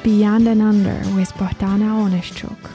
Beyond and Under with Bohdana Onishchuk.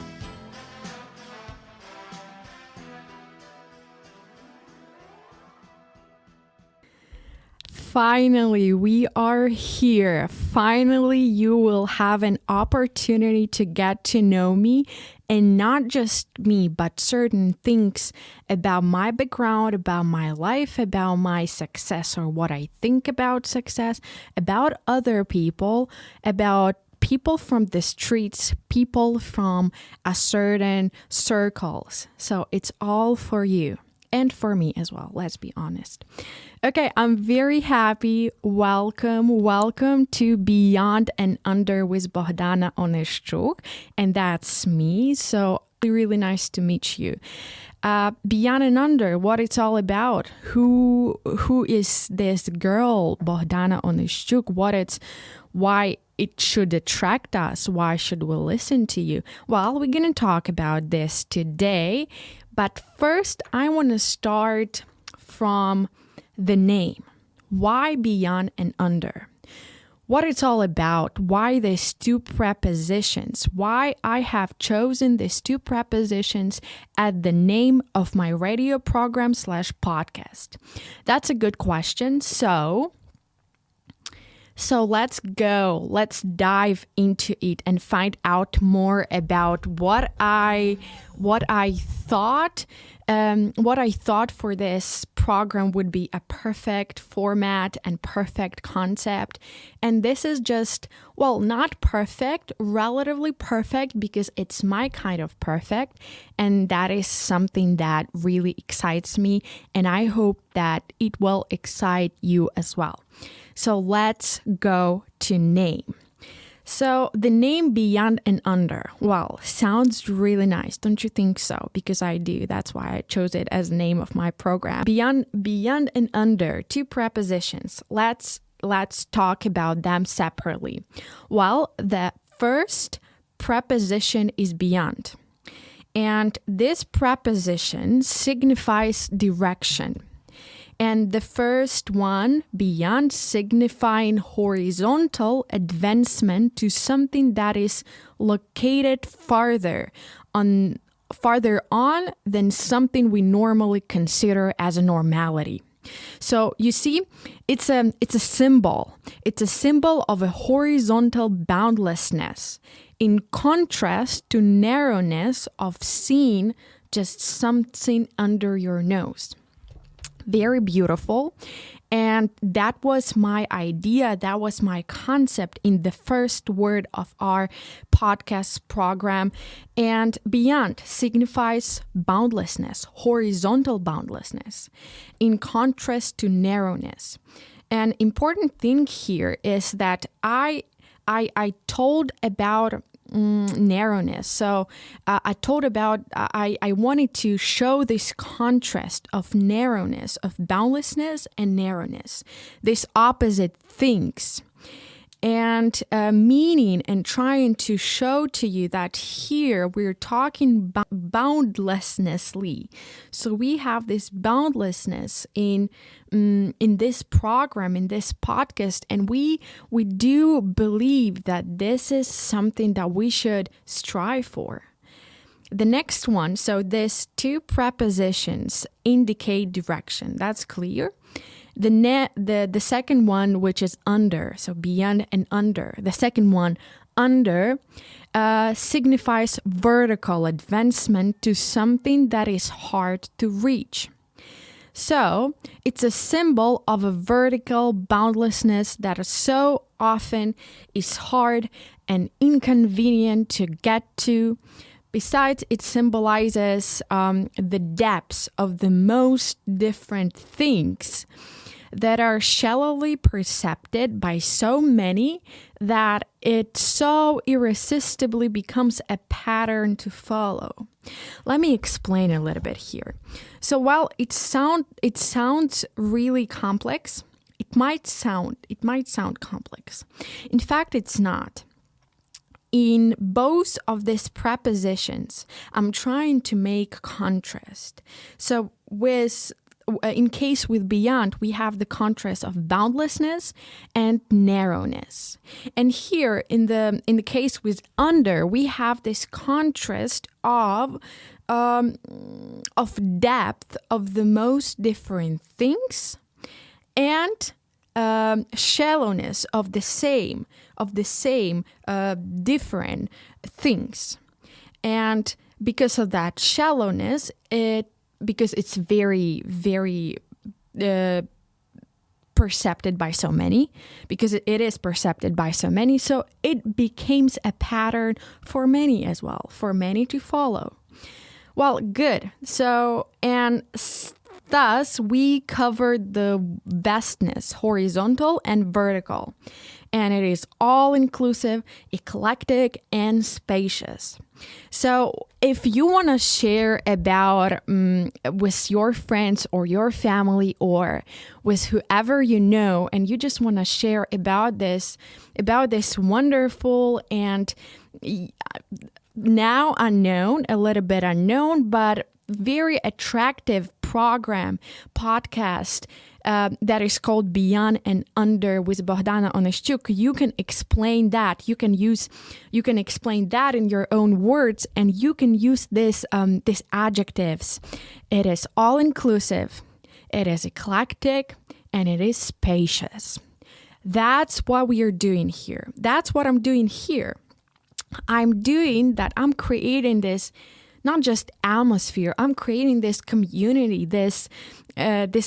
Finally, we are here. Finally, you will have an opportunity to get to know me, and not just me, but certain things about my background, about my life, about my success, or what I think about success, about other people, about people from the streets, people from a certain circles. So it's all for you. And for me as well, let's be honest. Okay, I'm very happy. Welcome to Beyond and Under with Bohdana Onishchuk. And that's me. So really nice to meet you. Beyond and Under, what it's all about. Who is this girl, Bohdana Onishchuk? Why it should attract us? Why should we listen to you? Well, we're going to talk about this today. But first, I want to start from the name. Why Beyond and Under? What it's all about. Why these two prepositions. Why I have chosen these two prepositions at the name of my radio program / podcast. That's a good question. So let's go. Let's dive into it and find out more about what I thought for this program would be a perfect format and perfect concept. And this is just, well, not perfect, relatively perfect, because it's my kind of perfect. And that is something that really excites me. And I hope that it will excite you as well. So let's go to name. So the name Beyond and Under, well, sounds really nice, don't you think so? Because I do. That's why I chose it as the name of my program. Beyond and Under, two prepositions. Let's talk about them separately. Well, the first preposition is beyond. And this preposition signifies direction. And the first one, beyond, signifying horizontal advancement to something that is located farther on than something we normally consider as a normality. So you see, it's a symbol. It's a symbol of a horizontal boundlessness in contrast to narrowness of seeing just something under your nose. Very beautiful. And that was my idea. That was my concept in the first word of our podcast program. And beyond signifies boundlessness, horizontal boundlessness, in contrast to narrowness. An important thing here is that I told about narrowness. So I wanted to show this contrast of narrowness, of boundlessness and narrowness, these opposite things. And meaning and trying to show to you that here we're talking boundlessnessly. So we have this boundlessness in this program, in this podcast, and we do believe that this is something that we should strive for. The next one, so these two prepositions indicate direction. That's clear. The second one, which is under, so beyond and under. The second one, under, signifies vertical advancement to something that is hard to reach. So it's a symbol of a vertical boundlessness that so often is hard and inconvenient to get to. Besides, it symbolizes the depths of the most different things that are shallowly perceived by so many that it so irresistibly becomes a pattern to follow. Let me explain a little bit here. So while it sounds really complex, it might sound complex. In fact, it's not. In both of these prepositions, I'm trying to make contrast. So with in case with Beyond, we have the contrast of boundlessness and narrowness. And here in the case with Under, we have this contrast of depth of the most different things and shallowness of the same different things. And because of that shallowness, because it's very, very perceived by so many, because it is perceived by so many, so it becomes a pattern for many as well, for many to follow. Well, good. So, and thus we covered the vastness, horizontal and vertical. And it is all-inclusive, eclectic, and spacious. So if you want to share about with your friends or your family or with whoever you know, and you just want to share about this wonderful and now unknown, a little bit unknown, but very attractive podcast that is called Beyond and Under with Bohdana Onishchuk, you can explain that. You can explain that in your own words, and you can use these adjectives. It is all inclusive, it is eclectic, and it is spacious. That's what we are doing here. That's what I'm doing here. I'm creating this not just atmosphere. I'm creating this community, this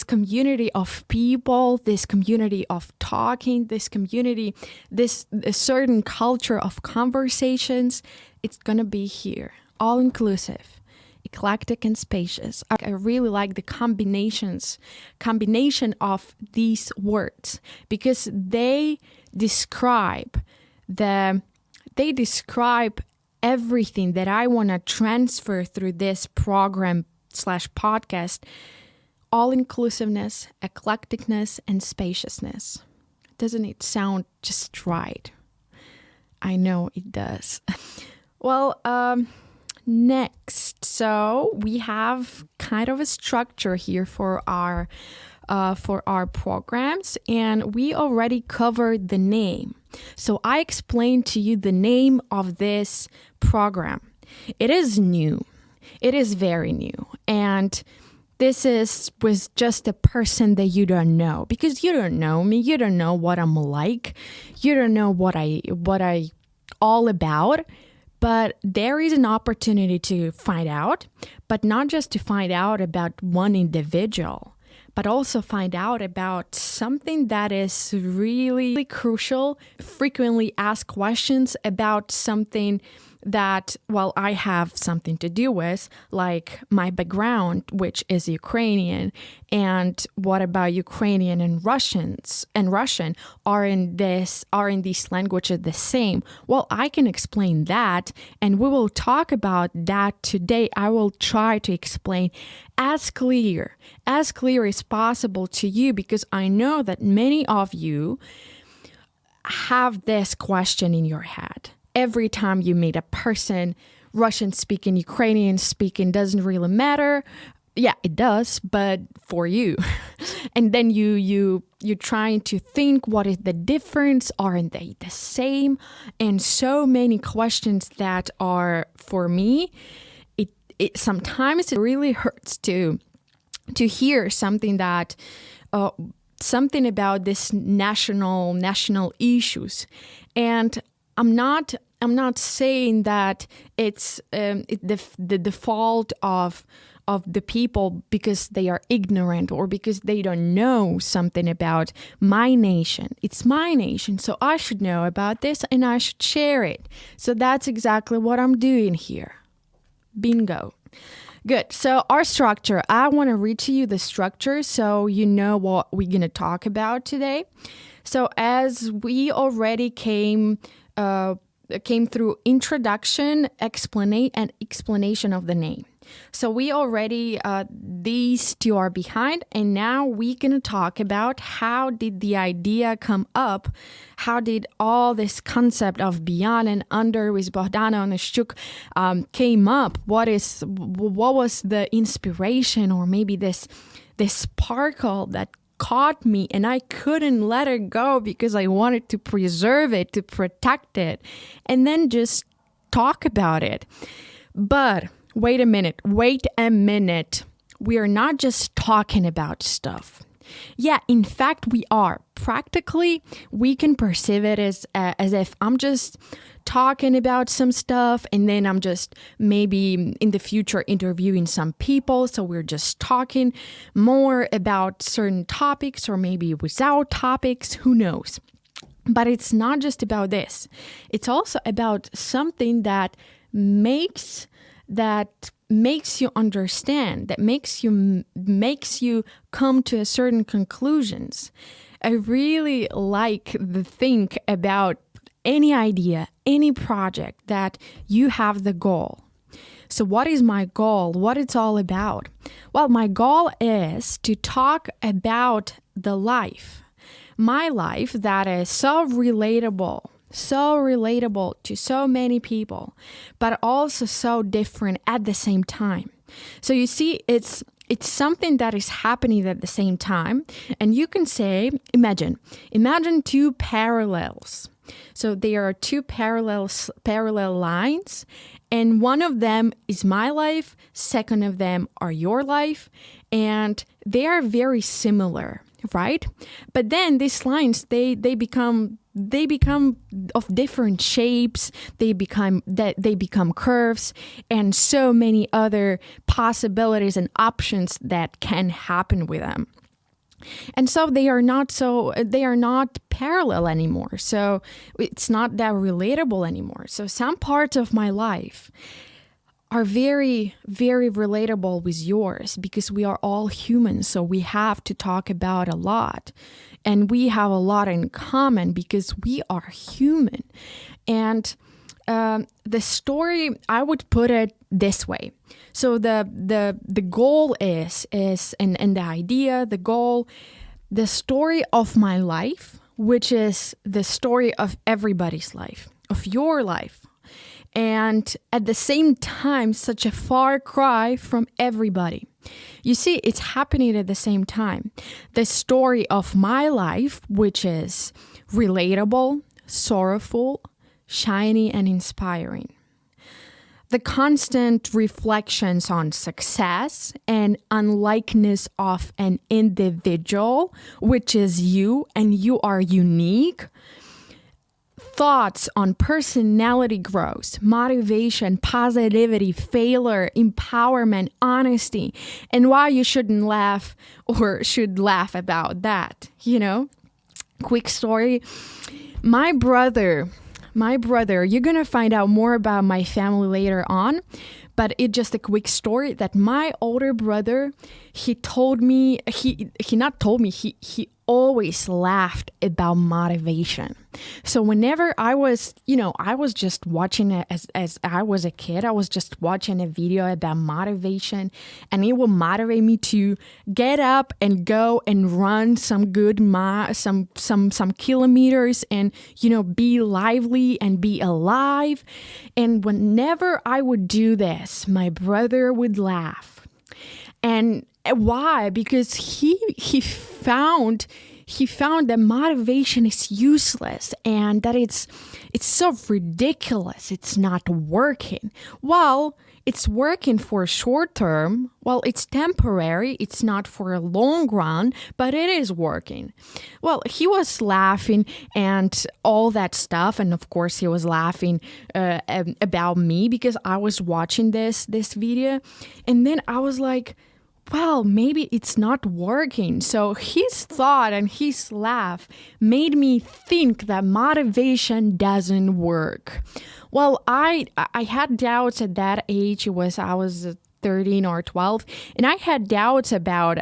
community of people, this community of talking, this community, a certain culture of conversations. It's gonna be here, all inclusive, eclectic and spacious. I really like the combination of these words because they describe everything that I want to transfer through this program/podcast: all-inclusiveness, eclecticness, and spaciousness. Doesn't it sound just right? I know it does. Well, next, so we have kind of a structure here for our programs, and we already covered the name. So I explained to you the name of this program. It is new. It is very new. And this was just a person that you don't know, because you don't know me. You don't know what I'm like. You don't know what I all about. But there is an opportunity to find out, but not just to find out about one individual, but also find out about something that is really crucial, frequently asked questions about something that, well, I have something to do with, like my background, which is Ukrainian, and what about Ukrainian and Russian are in these languages the same? Well, I can explain that, and we will talk about that today. I will try to explain as clear as possible to you, because I know that many of you have this question in your head. Every time you meet a person, Russian speaking, Ukrainian speaking, doesn't really matter. Yeah, it does, but for you. And then you're trying to think, what is the difference? Aren't they the same? And so many questions that are, for me, it sometimes it really hurts to hear something that something about this national issues. And I'm not saying that it's the default of the people because they are ignorant or because they don't know something about my nation. It's my nation, so I should know about this and I should share it. So that's exactly what I'm doing here. Bingo. Good. So our structure, I want to read to you the structure so you know what we're going to talk about today. So as we already came through introduction, explanation of the name. So we already, these two are behind, and now we're going to talk about how did the idea come up, how did all this concept of Beyond and Under with Bohdana Onishchuk came up, what was the inspiration, or maybe this this sparkle that caught me, and I couldn't let it go because I wanted to preserve it, to protect it, and then just talk about it. But wait a minute. We are not just talking about stuff. Yeah, in fact, we are. Practically, we can perceive it as if I'm just talking about some stuff, and then I'm just maybe in the future interviewing some people. So we're just talking more about certain topics, or maybe without topics, who knows. But it's not just about this. It's also about something that makes you understand, that makes you come to a certain conclusions. I really like the think about any idea, any project that you have the goal. So what is my goal? What it's all about? Well, my goal is to talk about the life. My life that is so relatable to so many people, but also so different at the same time. So you see, it's something that is happening at the same time. And you can say, imagine two parallels. So there are two parallel lines, and one of them is my life, second of them are your life, and they are very similar, right? But then these lines, they become of different shapes, they become curves, and so many other possibilities and options that can happen with them. And so they are not parallel anymore. So it's not that relatable anymore. So some parts of my life are very, very relatable with yours because we are all humans. So we have to talk about a lot, and we have a lot in common because we are human. And the story, I would put it this way. So the goal is and the idea, the goal, the story of my life, which is the story of everybody's life, of your life. And at the same time, such a far cry from everybody. You see, it's happening at the same time. The story of my life, which is relatable, sorrowful, shiny, and inspiring. The constant reflections on success and unlikeness of an individual, which is you, and you are unique. Thoughts on personality growth, motivation, positivity, failure, empowerment, honesty, and why you shouldn't laugh or should laugh about that, Quick story. My brother, you're going to find out more about my family later on, but it's just a quick story that my older brother, he always laughed about motivation. So whenever I was just watching it as I was a kid, I was just watching a video about motivation, and it will motivate me to get up and go and run some good some kilometers and be lively and be alive. And whenever I would do this, my brother would laugh. And why? Because he found that motivation is useless and that it's so ridiculous. It's not working. Well, it's working for short term. Well, it's temporary. It's not for a long run, but it is working. Well, he was laughing and all that stuff. And of course, he was laughing about me because I was watching this video. And then I was like, well, maybe it's not working. So his thought and his laugh made me think that motivation doesn't work. Well, I had doubts at that age. I was 13 or 12, and I had doubts about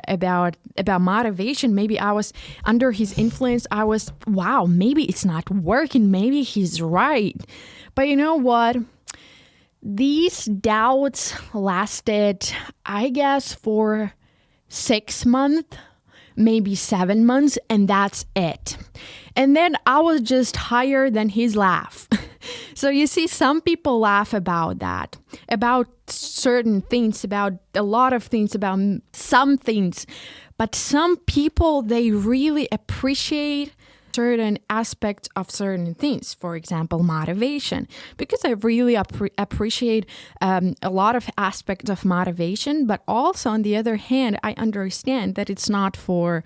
motivation. Maybe I was under his influence. I was, wow, maybe it's not working. Maybe he's right. But you know what? These doubts lasted, I guess, for 6 months, maybe 7 months, and that's it. And then I was just higher than his laugh. So you see, some people laugh about that, about certain things, about a lot of things, about some things. But some people, they really appreciate certain aspects of certain things. For example, motivation, because I really appreciate a lot of aspects of motivation, but also on the other hand, I understand that it's not for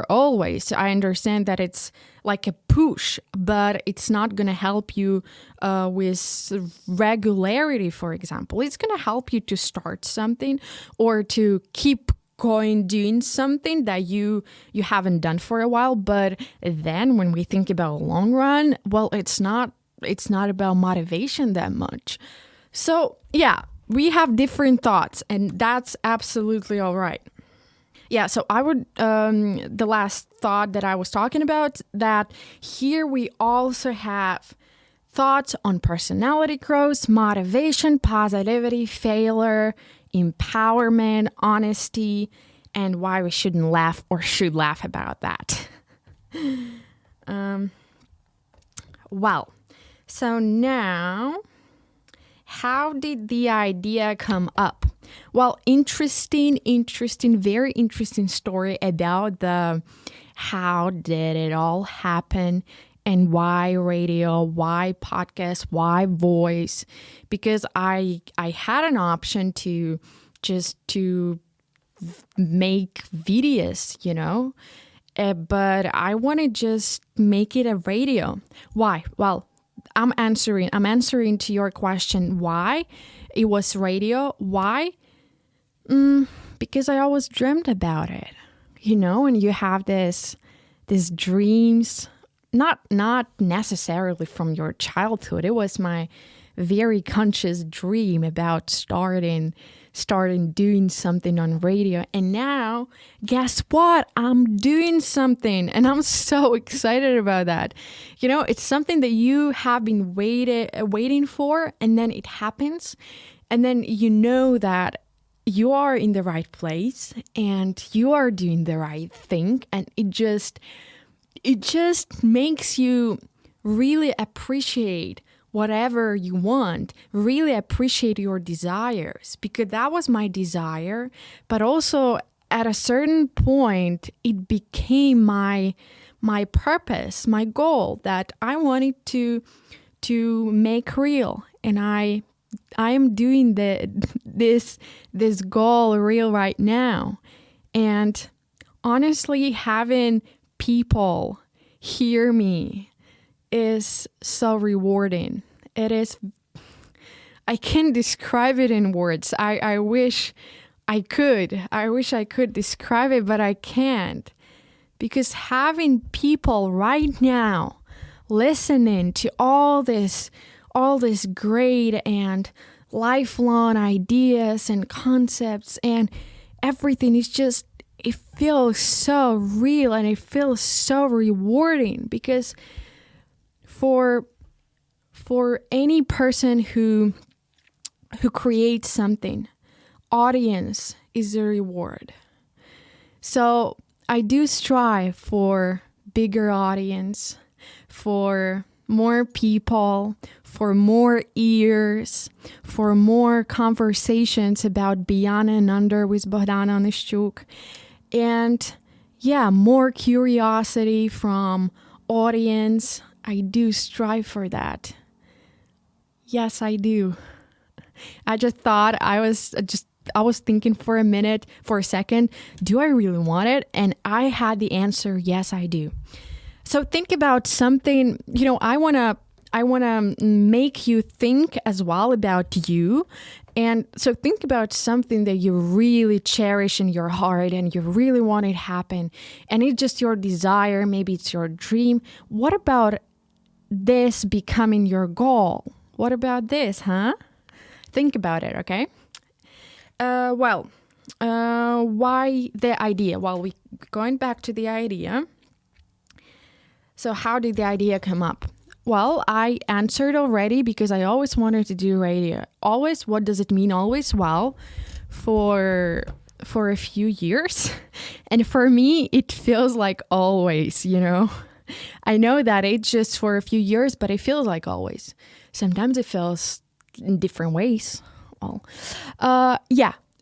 always. I understand that it's like a push, but it's not going to help you with regularity, for example. It's going to help you to start something or to keep going doing something that you haven't done for a while. But then when we think about long run, well, it's not about motivation that much. So yeah, we have different thoughts, and that's absolutely all right. Yeah, so I would, the last thought that I was talking about, that here we also have thoughts on personality growth, motivation, positivity, failure, empowerment, honesty, and why we shouldn't laugh or should laugh about that. Well, so now, how did the idea come up? Well, interesting, very interesting story about how did it all happen and why radio, why podcast, why voice? Because I had an option to make videos, but I want to just make it a radio. Why? Well, I'm answering to your question why it was radio. Why? Because I always dreamt about it, and you have these dreams, not necessarily from your childhood. It was my very conscious dream about starting doing something on radio. And now, guess what? I'm doing something, and I'm so excited about that. It's something that you have been waiting for, and then it happens, and then you know that you are in the right place and you are doing the right thing, and it just makes you really appreciate whatever you want, really appreciate your desires, because that was my desire. But also at a certain point, it became my purpose, my goal that I wanted to make real. And I am doing this goal real right now. And honestly, having people hear me is so rewarding. It is, I can't describe it in words. I wish I could. I wish I could describe it, but I can't. Because having people right now listening to all this great and lifelong ideas and concepts and everything is just, it feels so real and it feels so rewarding, because for any person who creates something, audience is a reward. So I do strive for bigger audience, for more people, for more ears, for more conversations about Beyond and Under with Bogdana Onishchuk, and more curiosity from audience. I do strive for that. Yes, I do. I just thought I was thinking for a second, do I really want it? And I had the answer, yes, I do. So think about something, I want to make you think as well about you. And so think about something that you really cherish in your heart and you really want it to happen. And it's just your desire, maybe it's your dream. What about this becoming your goal? What about this, huh? Think about it, okay? Why the idea? Well, we going back to the idea. So how did the idea come up? Well, I answered already, because I always wanted to do radio. Always, what does it mean always? Well, for a few years. And for me, it feels like always, I know that it's just for a few years, but it feels like always. Sometimes it feels in different ways. Well,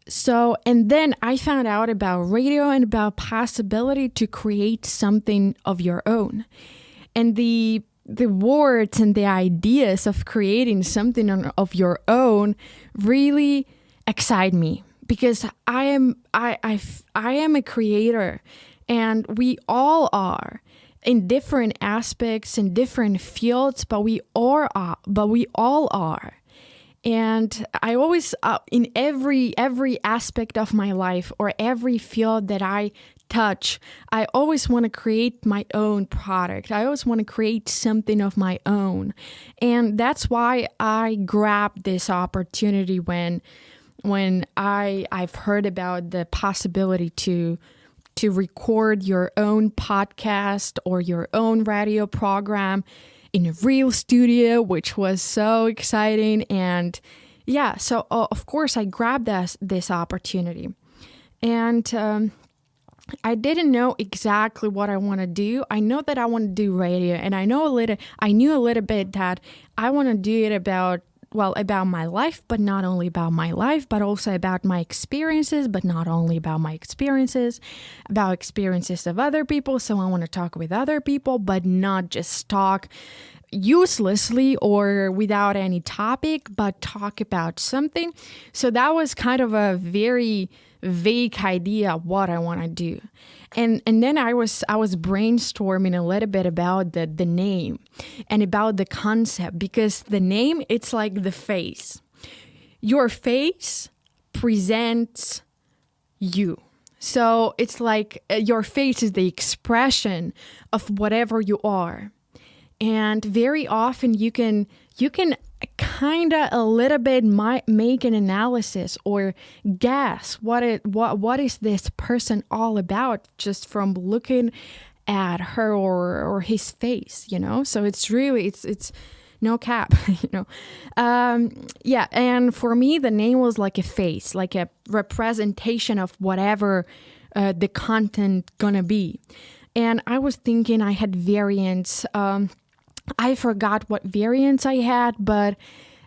So, and then I found out about radio and about possibility to create something of your own. And the words and the ideas of creating something of your own really excite me, because I am a creator, and we all are in different aspects, in different fields, but we all are. And I always, in every aspect of my life or every field that I touch, I always want to create my own product. I always want to create something of my own. And that's why I grabbed this opportunity when I've heard about the possibility to record your own podcast or your own radio program in a real studio, which was so exciting. And yeah, so of course I grabbed this opportunity. And I didn't know exactly what I want to do. I know that I want to do radio, and I knew a little bit that I want to do it about my life, but not only about my life, but also about my experiences, but not only about my experiences, about experiences of other people. So I want to talk with other people, but not just talk uselessly or without any topic, but talk about something. So that was kind of a very vague idea of what I want to do. And then I was brainstorming a little bit about the name and about the concept, because the name, it's like the face. Your face presents you. So it's like your face is the expression of whatever you are. And very often you can kind of a little bit make an analysis or guess what is this person all about just from looking at her or his face, so it's really it's no cap. And for me the name was like a face, like a representation of whatever the content gonna be. And I was thinking I had variants. I forgot what variants I had, but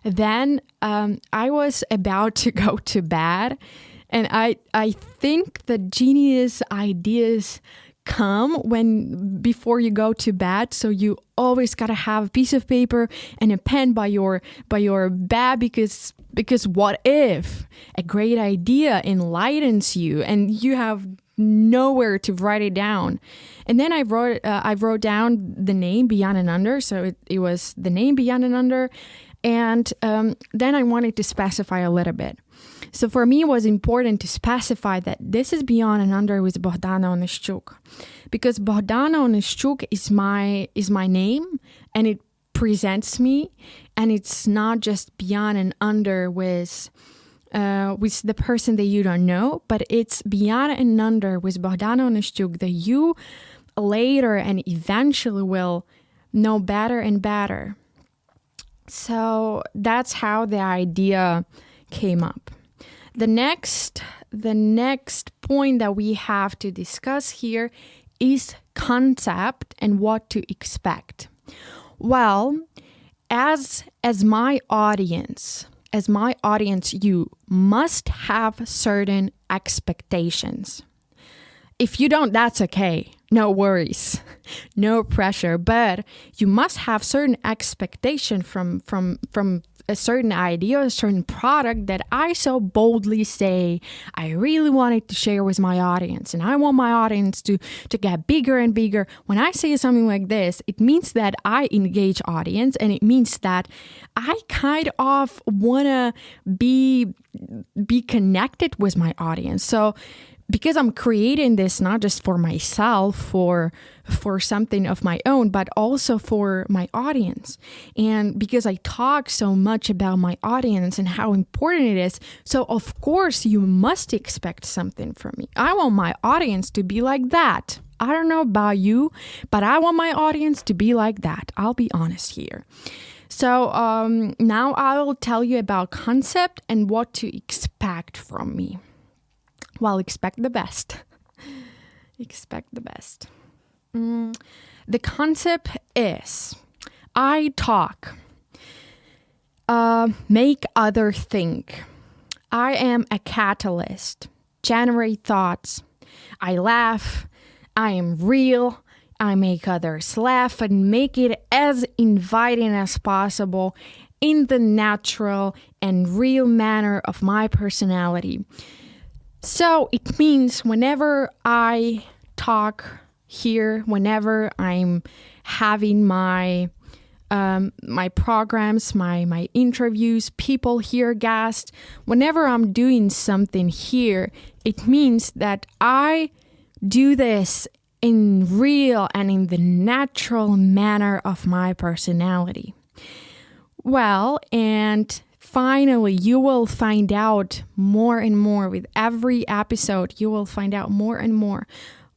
then I was about to go to bed, and I think the genius ideas come before you go to bed. So you always gotta have a piece of paper and a pen by your bed, because what if a great idea enlightens you and you have nowhere to write it down? And then I wrote down the name Beyond and Under. So it was the name Beyond and Under. And then I wanted to specify a little bit. So for me, it was important to specify that this is Beyond and Under with Bohdana Onishchuk, because Bohdana Onishchuk is my name, and it presents me, and it's not just Beyond and Under with the person that you don't know, but it's Beyond and Under with Bohdana Onishchuk that you later and eventually will know better and better. So that's how the idea came up. The next point that we have to discuss here is concept and what to expect. Well, as my audience, you must have certain expectations. If you don't, that's okay. No worries. No pressure. But you must have certain expectation from a certain idea, a certain product that I so boldly say I really wanted to share with my audience. And I want my audience to get bigger and bigger. When I say something like this, it means that I engage audience, and it means that I kind of want to be connected with my audience. So because I'm creating this not just for myself, for something of my own, but also for my audience. And because I talk so much about my audience and how important it is, so of course you must expect something from me. I want my audience to be like that. I don't know about you, but I want my audience to be like that. I'll be honest here. So now I will tell you about concept and what to expect from me. Well, expect the best. Expect the best. The concept is, I talk, make other think. I am a catalyst. Generate thoughts. I laugh. I am real. I make others laugh and make it as inviting as possible in the natural and real manner of my personality. So it means whenever I talk here, whenever I'm having my programs, my interviews, people here, guests, whenever I'm doing something here, it means that I do this in real and in the natural manner of my personality. Well, and finally, you will find out more and more with every episode. You will find out more and more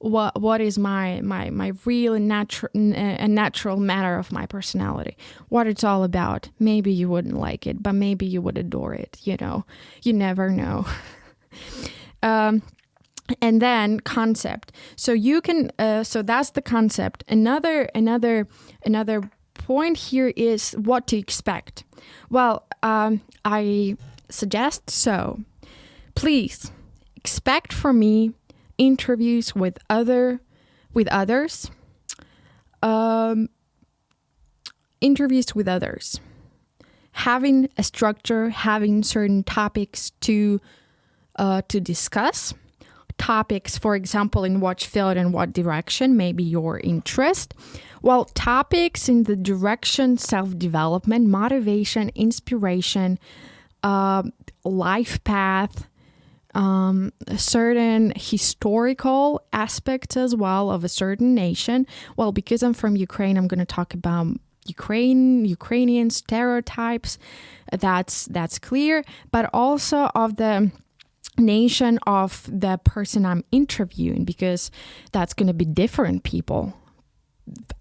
what is my real and natural manner of my personality, what it's all about. Maybe you wouldn't like it, but maybe you would adore it. You never know. And then concept. So you can. So that's the concept. Another point here is what to expect. Well, I suggest so. Please expect from me interviews with others. Interviews with others. Having a structure, having certain topics to discuss. Topics, for example, in what field and what direction, maybe your interest. Well, topics in the direction, self-development, motivation, inspiration, life path, certain historical aspects as well of a certain nation. Well, because I'm from Ukraine, I'm going to talk about Ukrainian stereotypes. That's clear, but also of the nation of the person I'm interviewing, because that's going to be different people,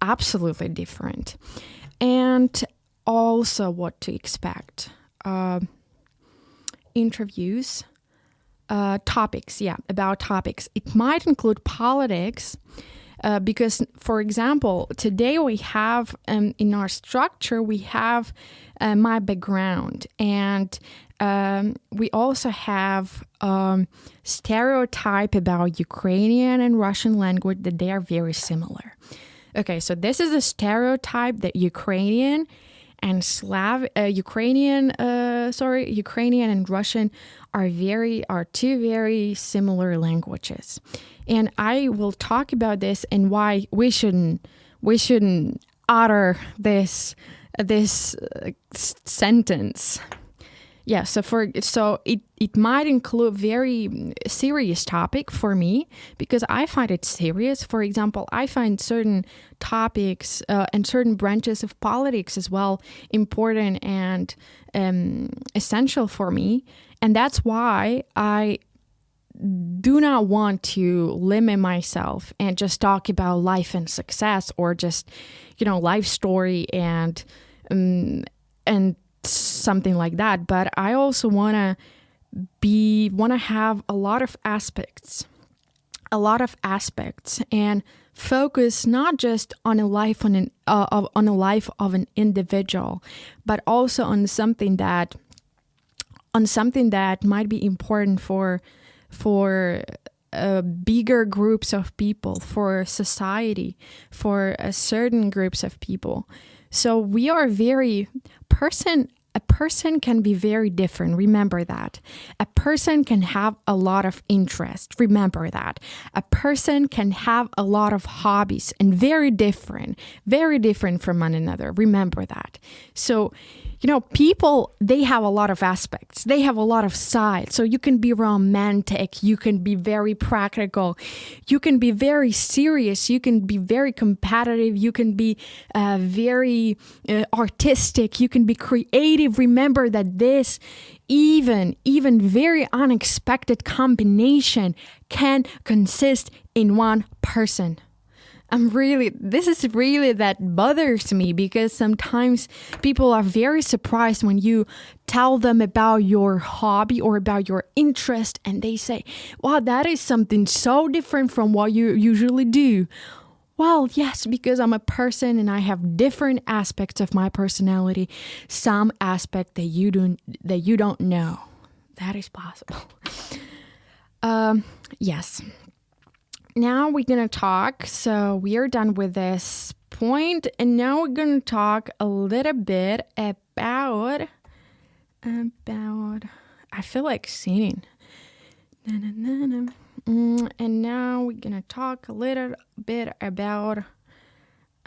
absolutely different. And also what to expect. Interviews, topics, about topics. It might include politics, because, for example, today we have, in our structure, we have my background, and we also have stereotype about Ukrainian and Russian language that they are very similar. Okay, so this is a stereotype that Ukrainian and Ukrainian and Russian are two very similar languages. And I will talk about this and why we shouldn't utter this sentence. Yeah, so it might include very serious topic for me, because I find it serious. For example, I find certain topics and certain branches of politics as well important and essential for me. And that's why I do not want to limit myself and just talk about life and success, or just, life story and something like that. But I also want to have a lot of aspects and focus not just on a life of an individual, but also on something that might be important for bigger groups of people, for society, for certain groups of people. So we are a person can be very different. Remember that. A person can have a lot of interest. Remember that. A person can have a lot of hobbies, and very different from one another. Remember that. So, people, they have a lot of aspects. They have a lot of sides. So you can be romantic. You can be very practical. You can be very serious. You can be very competitive. You can be very artistic. You can be creative. Remember that this even very unexpected combination can consist in one person. This is really that bothers me, because sometimes people are very surprised when you tell them about your hobby or about your interest, and they say, wow, that is something so different from what you usually do. Well, yes, because I'm a person and I have different aspects of my personality, some aspect that you don't know. That is possible. Yes. Now we're going to talk. So we are done with this point. And now we're going to talk a little bit about, I feel like singing. And now we're going to talk a little bit about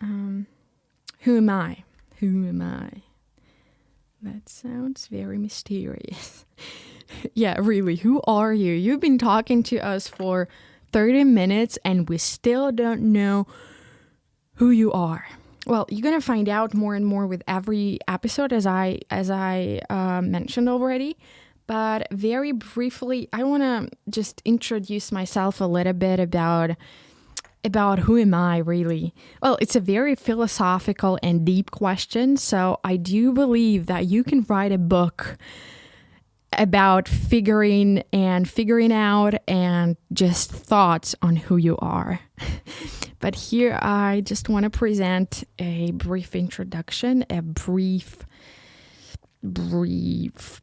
who am I? Who am I? That sounds very mysterious. Yeah, really, who are you? You've been talking to us for 30 minutes and we still don't know who you are. Well, you're going to find out more and more with every episode as I mentioned already. But very briefly, I want to just introduce myself a little bit about who am I really? Well, it's a very philosophical and deep question. So I do believe that you can write a book about figuring out and just thoughts on who you are. But here I just want to present a brief introduction, a brief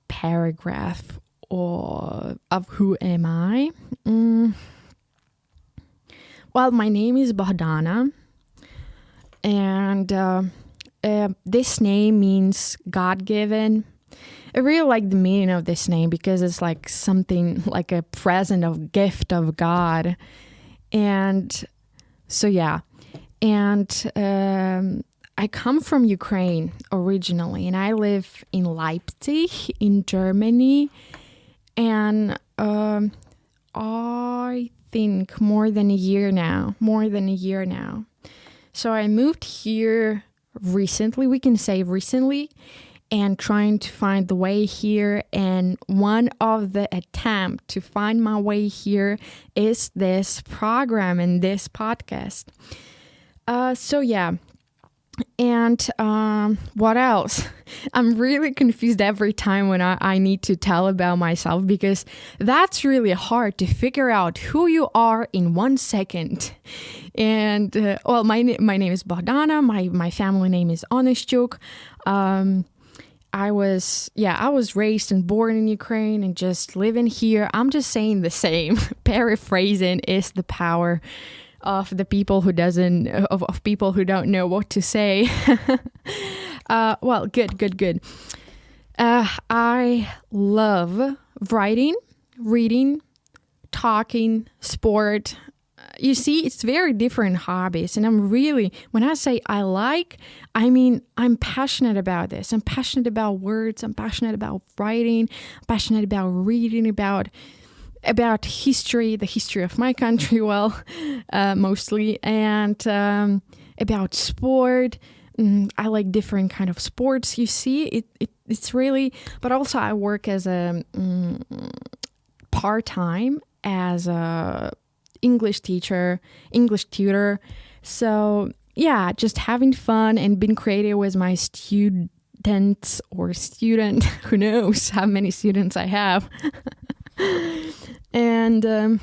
paragraph of who am I. Well, my name is Bogdana, and this name means God-given. I really like the meaning of this name because it's like something like a present of gift of God. And so, yeah. And I come from Ukraine originally, and I live in Leipzig in Germany. And I think more than a year now. So I moved here recently, we can say recently, and trying to find the way here. And one of the attempts to find my way here is this program and this podcast. So yeah. And what else? I'm really confused every time when I need to tell about myself, because that's really hard to figure out who you are in 1 second. And well, my name is Bogdana. My family name is Onishchuk. I was raised and born in Ukraine and just living here. I'm just saying the same. Paraphrasing is the power of the people who of people who don't know what to say. Well, good. I love writing, reading, talking, sport. You see, it's very different hobbies. And when I say I like, I mean, I'm passionate about this. I'm passionate about words. I'm passionate about writing. I'm passionate about reading, about history, the history of my country, mostly, and about sport. I like different kind of sports. You see, it's really, but also I work as a part-time as a English tutor. So yeah, just having fun and being creative with my students or student. Who knows how many students I have. And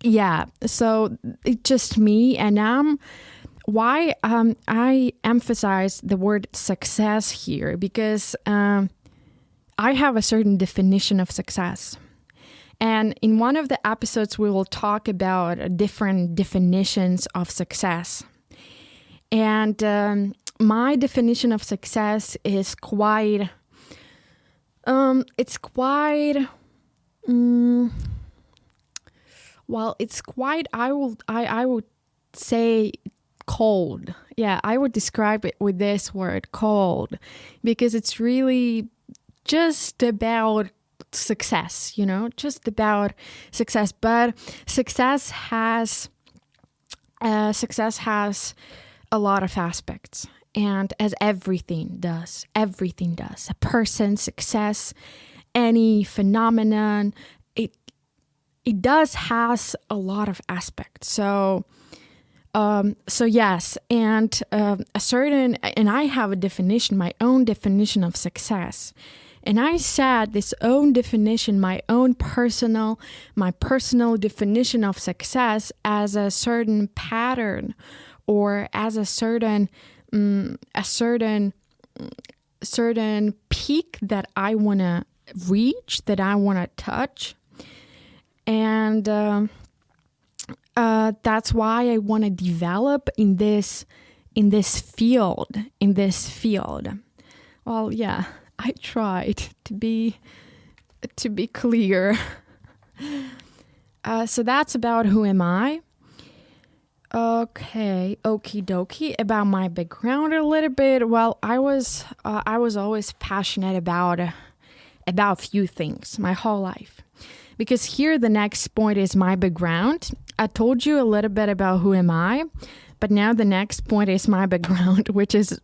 yeah, so it's just me. And why I emphasize the word success here, because I have a certain definition of success. And in one of the episodes, we will talk about different definitions of success. And my definition of success is quite, it's quite, I would say cold. Yeah, I would describe it with this word, cold, because it's really just about success, just about success. But success has a lot of aspects, and as everything does, a person's success, any phenomenon, it does has a lot of aspects. So yes, and I have a definition, my own definition of success. And I said this own definition, my personal definition of success as a certain pattern, or as a certain peak that I wanna reach, that I want to touch. And that's why I want to develop in this field. Well, yeah, I tried to be clear. So that's about who am I. Okay, okie dokie. About my background a little bit. Well, I was always passionate about a few things my whole life. Because here the next point is my background. I told you a little bit about who am I, but now the next point is my background, which is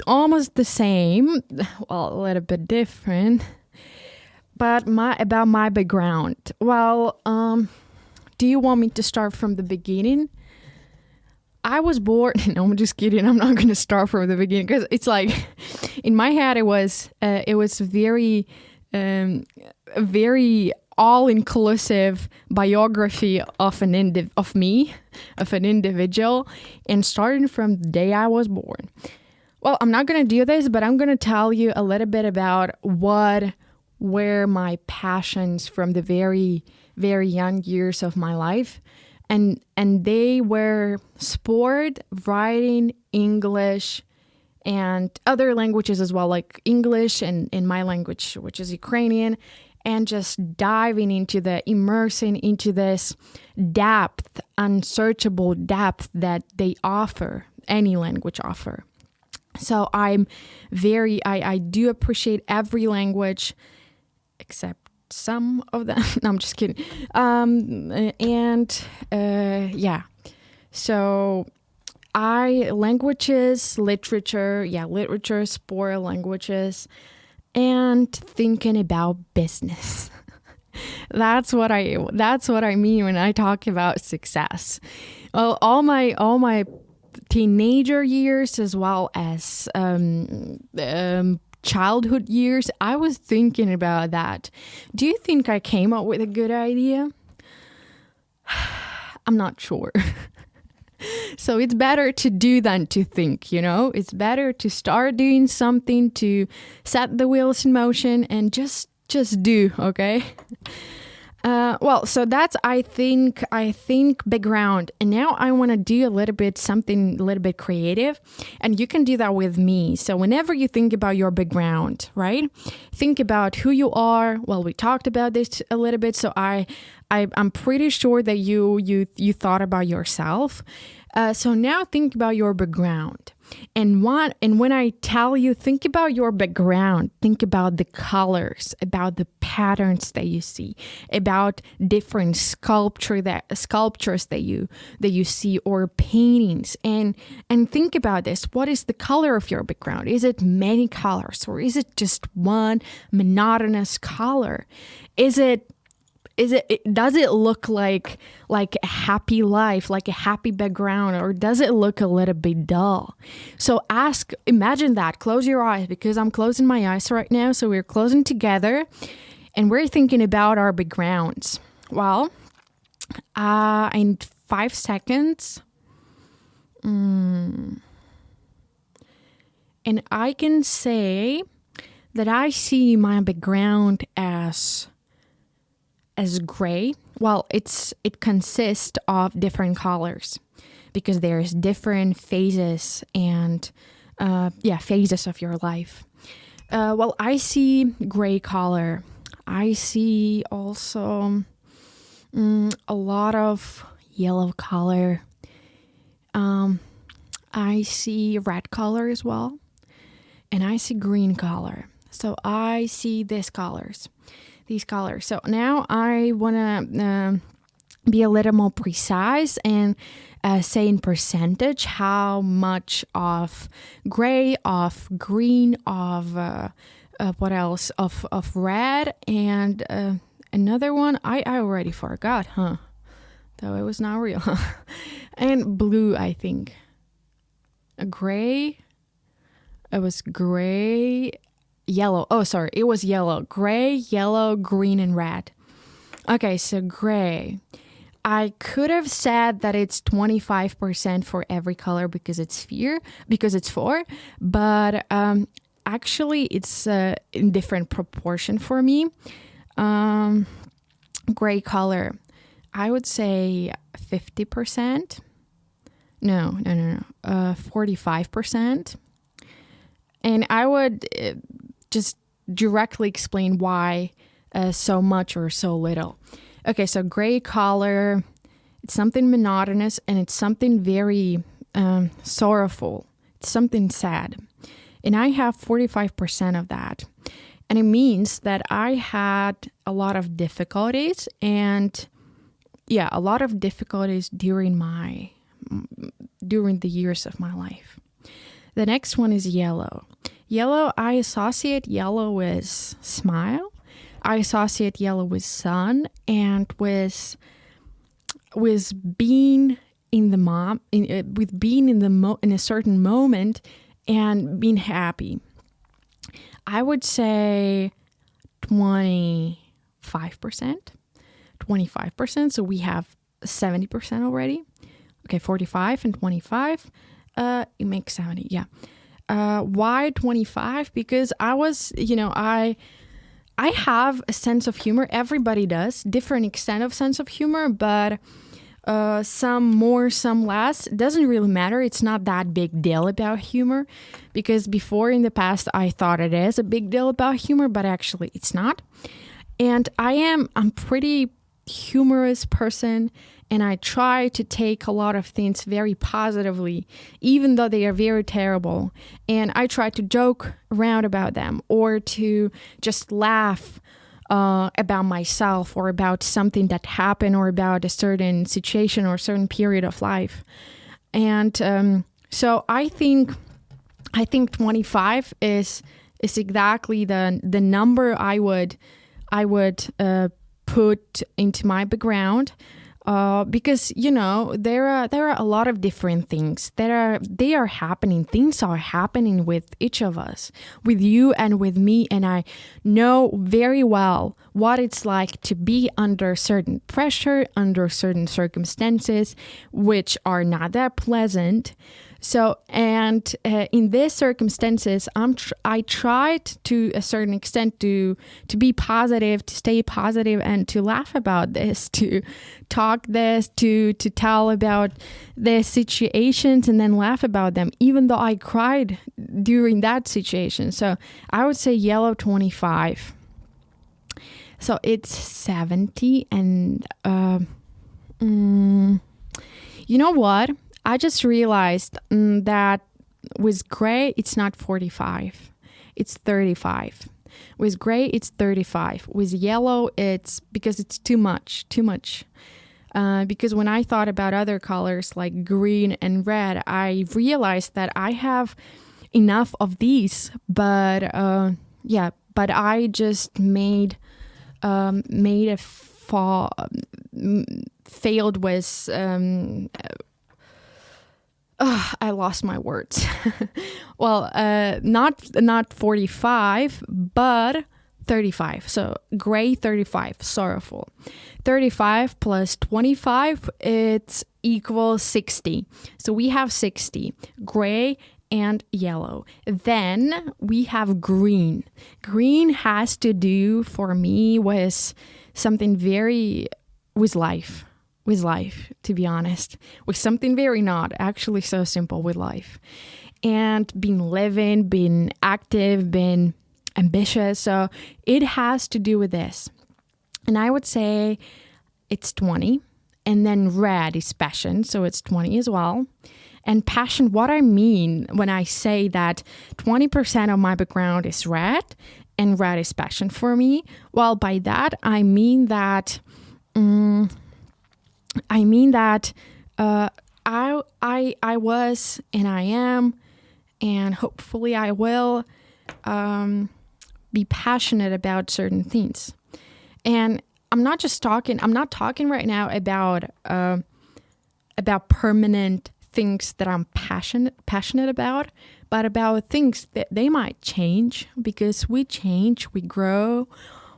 almost the same, well, a little bit different. But about my background. Well, do you want me to start from the beginning? I was born. No, I'm just kidding. I'm not going to start from the beginning because it's like in my head it was very all-inclusive biography of an individual, and starting from the day I was born. Well, I'm not going to do this, but I'm going to tell you a little bit about what were my passions from the very, very young years of my life. And they were sport, writing, English, and other languages as well, like English and in my language, which is Ukrainian, and just immersing into this depth, unsearchable depth that they offer, any language offer. So I do appreciate every language except some of them. No, I'm just kidding. Yeah. So languages, literature, sport, languages, and thinking about business. That's what I mean when I talk about success. Well, all my teenager years as well as childhood years, I was thinking about that. Do you think I came up with a good idea? I'm not sure. So it's better to do than to think, It's better to start doing something, to set the wheels in motion and just do, okay? Well, so that's, I think background. And now I want to do something a little bit creative, and you can do that with me. So whenever you think about your background, right? Think about who you are. Well, we talked about this a little bit. So I'm pretty sure that you thought about yourself. So now think about your background. And when I tell you, think about your background, think about the colors, about the patterns that you see, about different sculptures that you see, or paintings, and think about this. What is the color of your background? Is it many colors, or is it just one monotonous color? Does it look like a happy life, like a happy background, or does it look a little bit dull? So imagine that. Close your eyes, because I'm closing my eyes right now. So we're closing together and we're thinking about our backgrounds. Well, in 5 seconds, and I can say that I see my background as gray. Well, it consists of different colors, because there's different phases and phases of your life. Well, I see gray color. I see also a lot of yellow color. I see red color as well, and I see green color. So I see these colors. So now I want to be a little more precise and say in percentage how much of gray, of green, of what else, of red, and another one I already forgot, though it was not real. And blue, I think. Gray. It was gray. Yellow. Oh, sorry. It was yellow. Gray, yellow, green, and red. Okay, so gray. I could have said that it's 25% for every color because it's 4, but actually, it's in different proportion for me. Gray color, I would say 50%. No, 45%. And I would just directly explain why so much or so little. Okay, so gray color, it's something monotonous and it's something very sorrowful. It's something sad. And I have 45% of that. And it means that I had a lot of difficulties a lot of difficulties during the years of my life. The next one is yellow. Yellow, I associate yellow with smile. I associate yellow with sun and with being in a certain moment and being happy. I would say 25%. So we have 70% already. Okay, 45 and 25. It makes 70. Yeah. Why 25? Because I was, I have a sense of humor. Everybody does. Different extent of sense of humor, but some more, some less. It doesn't really matter. It's not that big deal about humor, because before in the past I thought it is a big deal about humor, but actually it's not. And I'm pretty humorous person, and I try to take a lot of things very positively, even though they are very terrible. And I try to joke around about them, or to just laugh about myself, or about something that happened, or about a certain situation or a certain period of life. And so I think 25 is exactly the number I would put into my background, because there are a lot of different things that are happening. Things are happening with each of us, with you and with me, and I know very well what it's like to be under certain pressure, under certain circumstances, which are not that pleasant. So, and in these circumstances, I tried to a certain extent to be positive, to stay positive, and to laugh about this, to talk this, to tell about the situations and then laugh about them, even though I cried during that situation. So I would say yellow 25. So it's 70, and you know what? I just realized that with gray, it's not 45. It's 35. With gray, it's 35. With yellow, it's because it's too much. Because when I thought about other colors like green and red, I realized that I have enough of these. But I just failed with... I lost my words. Well, not 45, but 35. So gray 35, sorrowful. 35 plus 25, it's equals 60. So we have 60, gray and yellow. Then we have green. Green has to do for me with something with life. With life, to be honest, with something very not actually so simple with life, and being active, being ambitious. So it has to do with this. And I would say it's 20. And then red is passion. So it's 20 as well. And passion, what I mean when I say that 20% of my background is red and red is passion for me, well, by that, I mean that I was, and I am, and hopefully I will be passionate about certain things. And I'm not talking right now about permanent things that I'm passionate about, but about things that they might change, because we change, we grow,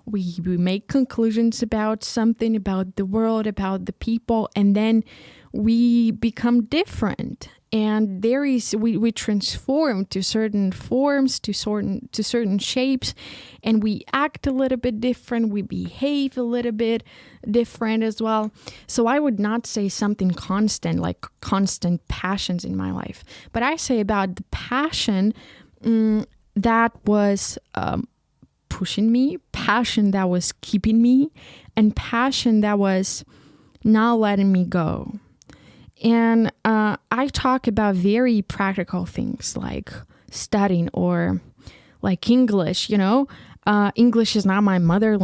we make conclusions about something, about the world, about the people, and then we become different. And we transform to certain forms, to certain shapes, and we act a little bit different. We behave a little bit different as well. So I would not say something constant, like constant passions in my life, but I say about the passion that was pushing me, passion that was keeping me, and passion that was not letting me go. And I talk about very practical things like studying or like English, English is not my mother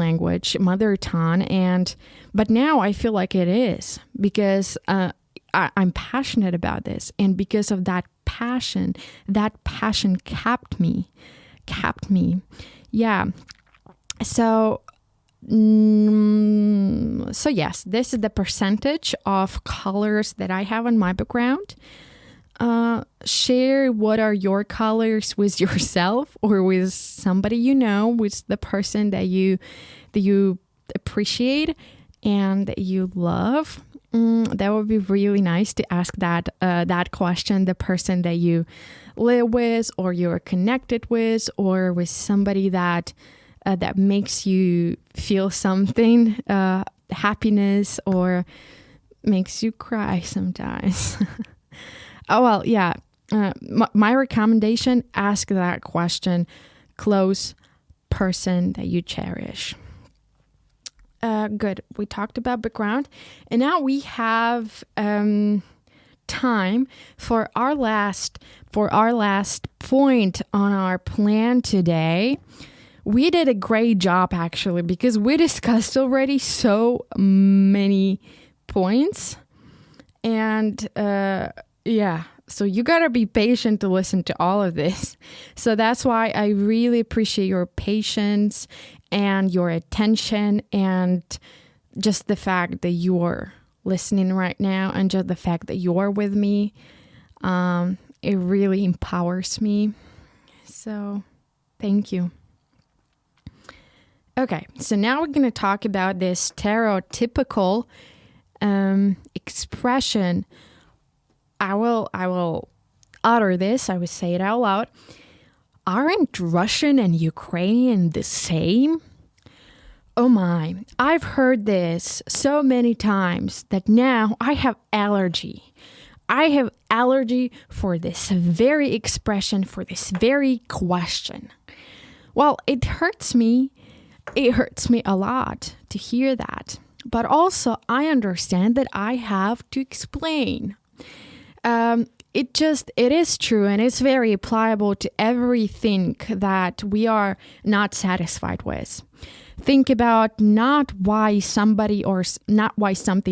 tongue, but now I feel like it is because I'm passionate about this. And because of that passion kept me. Yeah. So yes, this is the percentage of colors that I have on my background. Share what are your colors with yourself or with somebody with the person that you appreciate and that you love. That would be really nice to ask that question, the person that you live with or you're connected with, or with somebody that makes you feel something, happiness, or makes you cry sometimes. Oh, well, yeah. My recommendation, ask that question, close person that you cherish. Good. We talked about background, and now we have time for our last point on our plan today. We did a great job, actually, because we discussed already so many points. And so you got to be patient to listen to all of this. So that's why I really appreciate your patience and your attention, and just the fact that you're listening right now, and just the fact that you're with me. It really empowers me. So thank you. Okay, so now we're going to talk about this stereotypical expression. I will utter this. I will say it out loud. Aren't Russian and Ukrainian the same? Oh my, I've heard this so many times that now I have allergy. I have allergy for this very expression, for this very question. Well, it hurts me. It hurts me a lot to hear that. But also, I understand that I have to explain. It is true, and it's very applicable to everything that we are not satisfied with. Think about not why something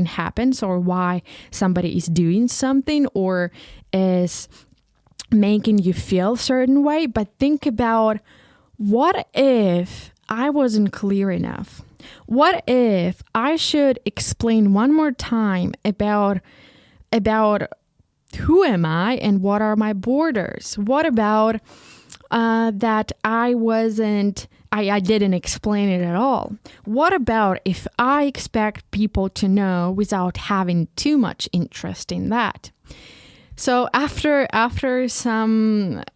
happens, or why somebody is doing something or is making you feel a certain way, but think about, what if I wasn't clear enough? What if I should explain one more time about who am I and what are my borders? What about that I didn't explain it at all? What about if I expect people to know without having too much interest in that? So after a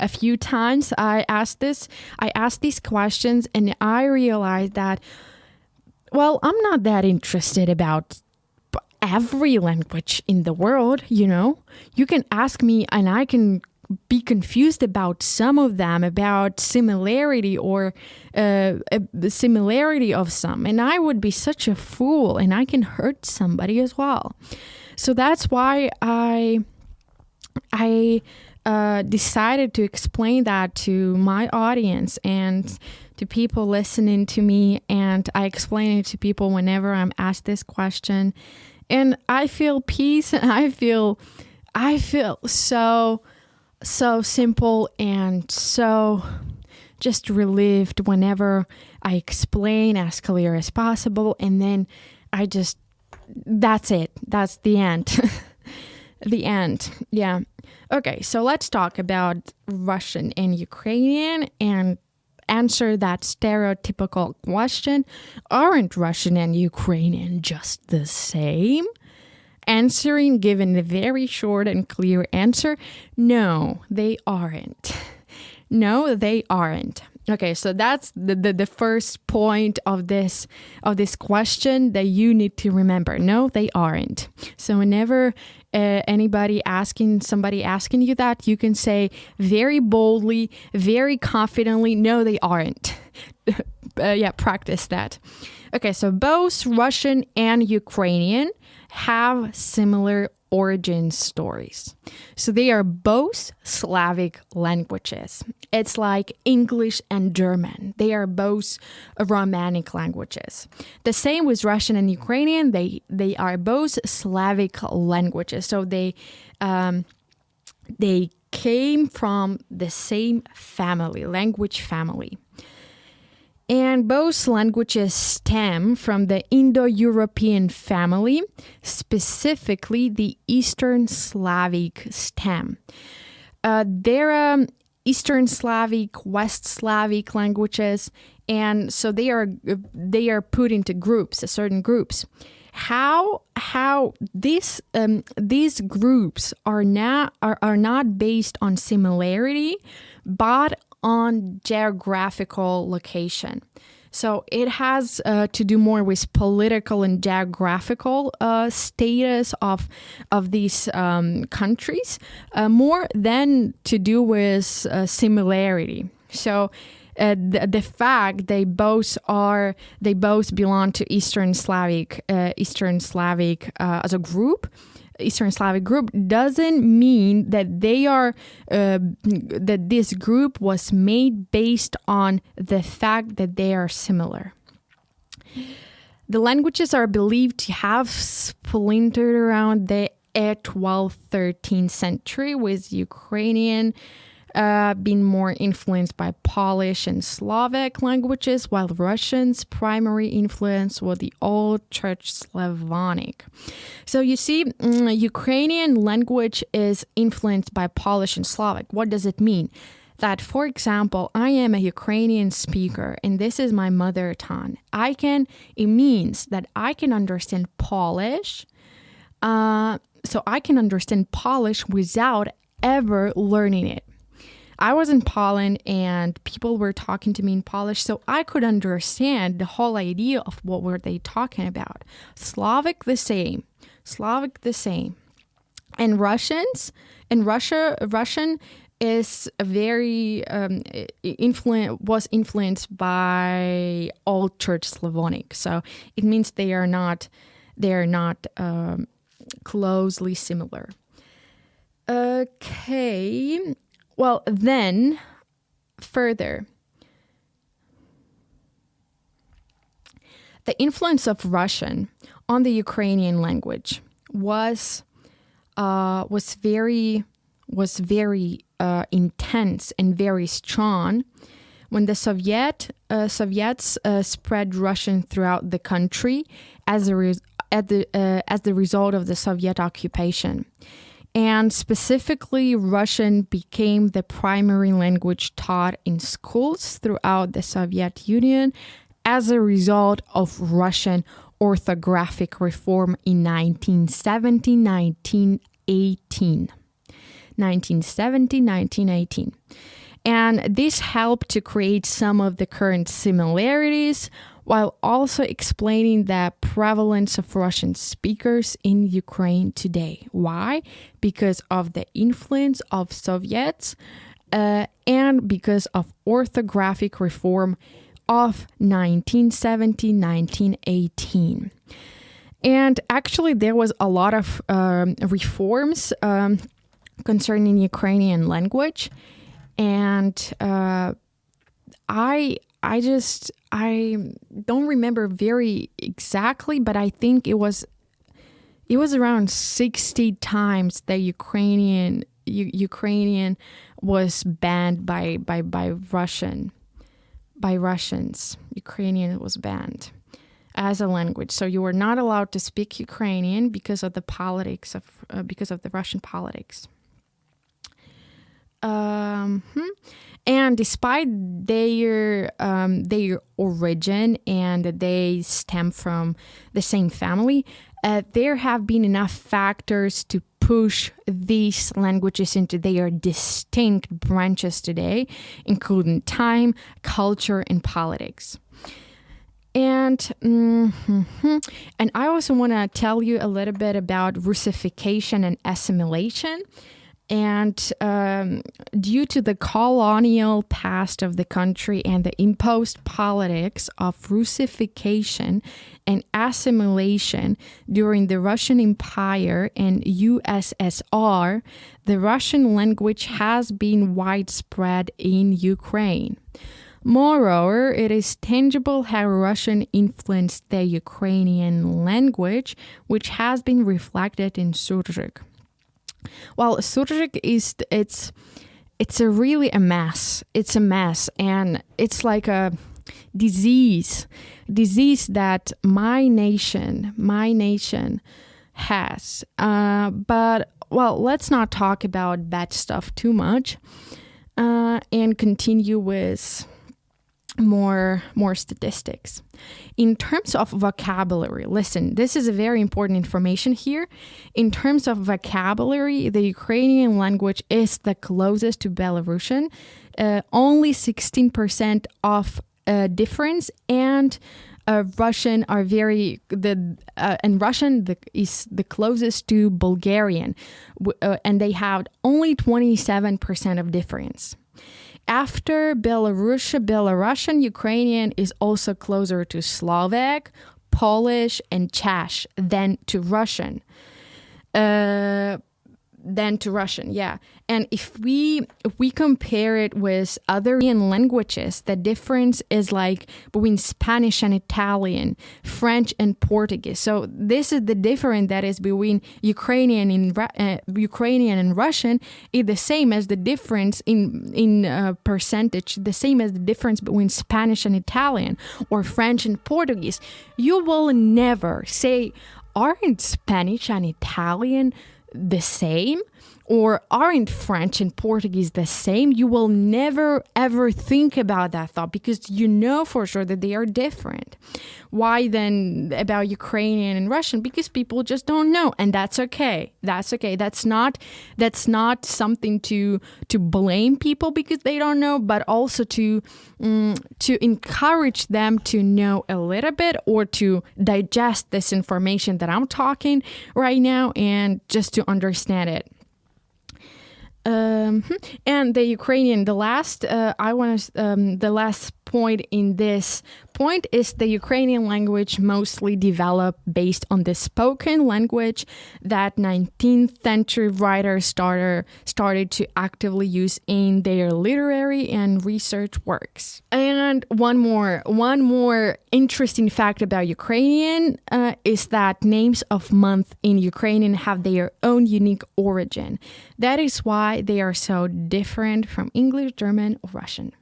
few times I asked these questions, and I realized that, well, I'm not that interested about every language in the world, You can ask me and I can be confused about some of them, about similarity or the similarity of some. And I would be such a fool, and I can hurt somebody as well. So that's why I decided to explain that to my audience and to people listening to me. And I explain it to people whenever I'm asked this question. And I feel peace, and I feel so simple and so just relieved whenever I explain as clear as possible. And then that's it. That's the end. The end. Yeah. Okay, so let's talk about Russian and Ukrainian and answer that stereotypical question, aren't Russian and Ukrainian just the same? Answering, given a very short and clear answer, no, they aren't. No, they aren't. Okay, so that's the first point of this question that you need to remember. No, they aren't. So whenever somebody asking you that, you can say very boldly, very confidently, no, they aren't. Practice that. Okay, so both Russian and Ukrainian have similar origin stories. So they are both Slavic languages. It's like English and German. They are both Romanic languages. The same with Russian and Ukrainian. They are both Slavic languages. So they came from the same family, language family. And both languages stem from the Indo-European family, specifically the Eastern Slavic stem. There are Eastern Slavic, West Slavic languages, and so they are put into groups, certain groups. How these groups are not based on similarity, but on geographical location. So it has to do more with political and geographical status of these countries, more than to do with similarity. So the fact they both belong to Eastern Slavic as a group. Eastern Slavic group doesn't mean that they are that this group was made based on the fact that they are similar. The languages are believed to have splintered around the 12th, 13th century, with Ukrainian being more influenced by Polish and Slovak languages, while Russian's primary influence was the Old Church Slavonic. So you see, Ukrainian language is influenced by Polish and Slovak. What does it mean? That, for example, I am a Ukrainian speaker and this is my mother tongue. It means that I can understand Polish. So I can understand Polish without ever learning it. I was in Poland and people were talking to me in Polish, so I could understand the whole idea of what were they talking about. Slavic the same. And Russian is very was influenced by Old Church Slavonic. So it means they are not closely similar. Okay. Well, then, further, the influence of Russian on the Ukrainian language was very intense and very strong when the Soviets spread Russian throughout the country as the result of the Soviet occupation. And specifically, Russian became the primary language taught in schools throughout the Soviet Union as a result of Russian orthographic reform in 1918. And this helped to create some of the current similarities, while also explaining the prevalence of Russian speakers in Ukraine today. Why? Because of the influence of Soviets and because of orthographic reform of 1917-1918. And actually, there was a lot of reforms concerning Ukrainian language. And I don't remember very exactly, but I think it was around 60 times that Ukrainian was banned by Russians. Ukrainian was banned as a language, so you were not allowed to speak Ukrainian because of the Russian politics. And despite their origin and they stem from the same family, there have been enough factors to push these languages into their distinct branches today, including time, culture, and politics. And I also want to tell you a little bit about Russification and assimilation. And due to the colonial past of the country and the imposed politics of Russification and assimilation during the Russian Empire and USSR, the Russian language has been widespread in Ukraine. Moreover, it is tangible how Russian influenced the Ukrainian language, which has been reflected in Surjik. Well, Surjik it's a really a mess. It's a mess, and it's like a disease that my nation has. But well, let's not talk about bad stuff too much, and continue with more statistics. In terms of vocabulary, listen, this is a very important information here. In terms of vocabulary, the Ukrainian language is the closest to Belarusian. Only 16% of difference, and Russian are and Russian is the closest to Bulgarian, and they have only 27% of difference. After Belarusian, Ukrainian is also closer to Slovak, Polish, and Czech than to Russian. Yeah. And if we compare it with other languages, the difference is like between Spanish and Italian, French and Portuguese. So this is the difference that is between Ukrainian and Russian is the same as the difference in percentage, the same as the difference between Spanish and Italian or French and Portuguese. You will never say, aren't Spanish and Italian the same? Or aren't French and Portuguese the same? You will never ever think about that thought, because you know for sure that they are different. Why then about Ukrainian and Russian? Because people just don't know, and that's okay. That's okay. That's not something to blame people because they don't know, but also to encourage them to know a little bit, or to digest this information that I'm talking right now, and just to understand it. And the Ukrainian, the last point in this point is the Ukrainian language mostly developed based on the spoken language that 19th century writers started to actively use in their literary and research works. And one more interesting fact about Ukrainian is that names of month in Ukrainian have their own unique origin. That is why they are so different from English, German, or Russian.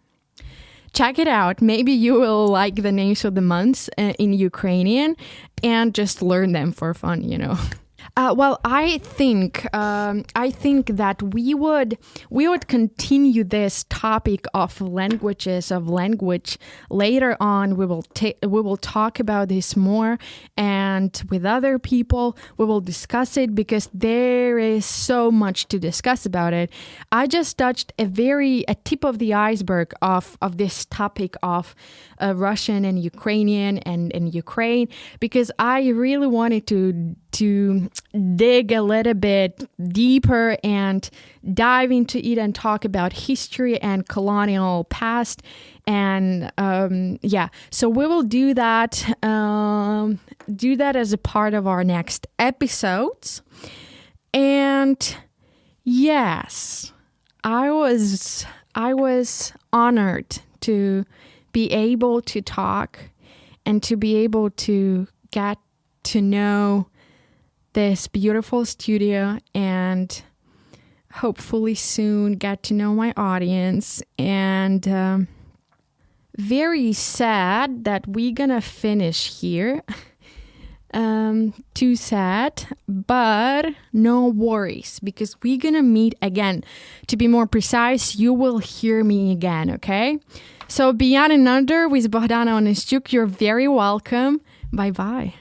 Check it out. Maybe you will like the names of the months in Ukrainian and just learn them for fun, you know. Well, I think that we would continue this topic of languages, of language later on. We will talk about this more, and with other people we will discuss it, because there is so much to discuss about it. I just touched a tip of the iceberg of this topic of Russian and Ukrainian and Ukraine, because I really wanted to dig a little bit deeper and dive into it and talk about history and colonial past. And so we will do that as a part of our next episodes. And yes, I was honored to be able to talk and to be able to get to know this beautiful studio, and hopefully soon get to know my audience. And very sad that we're gonna finish here. Too sad, but no worries, because we're gonna meet again. To be more precise, you will hear me again, okay? So Beyond and Under with Bogdana Oniszczuk, you're very welcome. Bye-bye.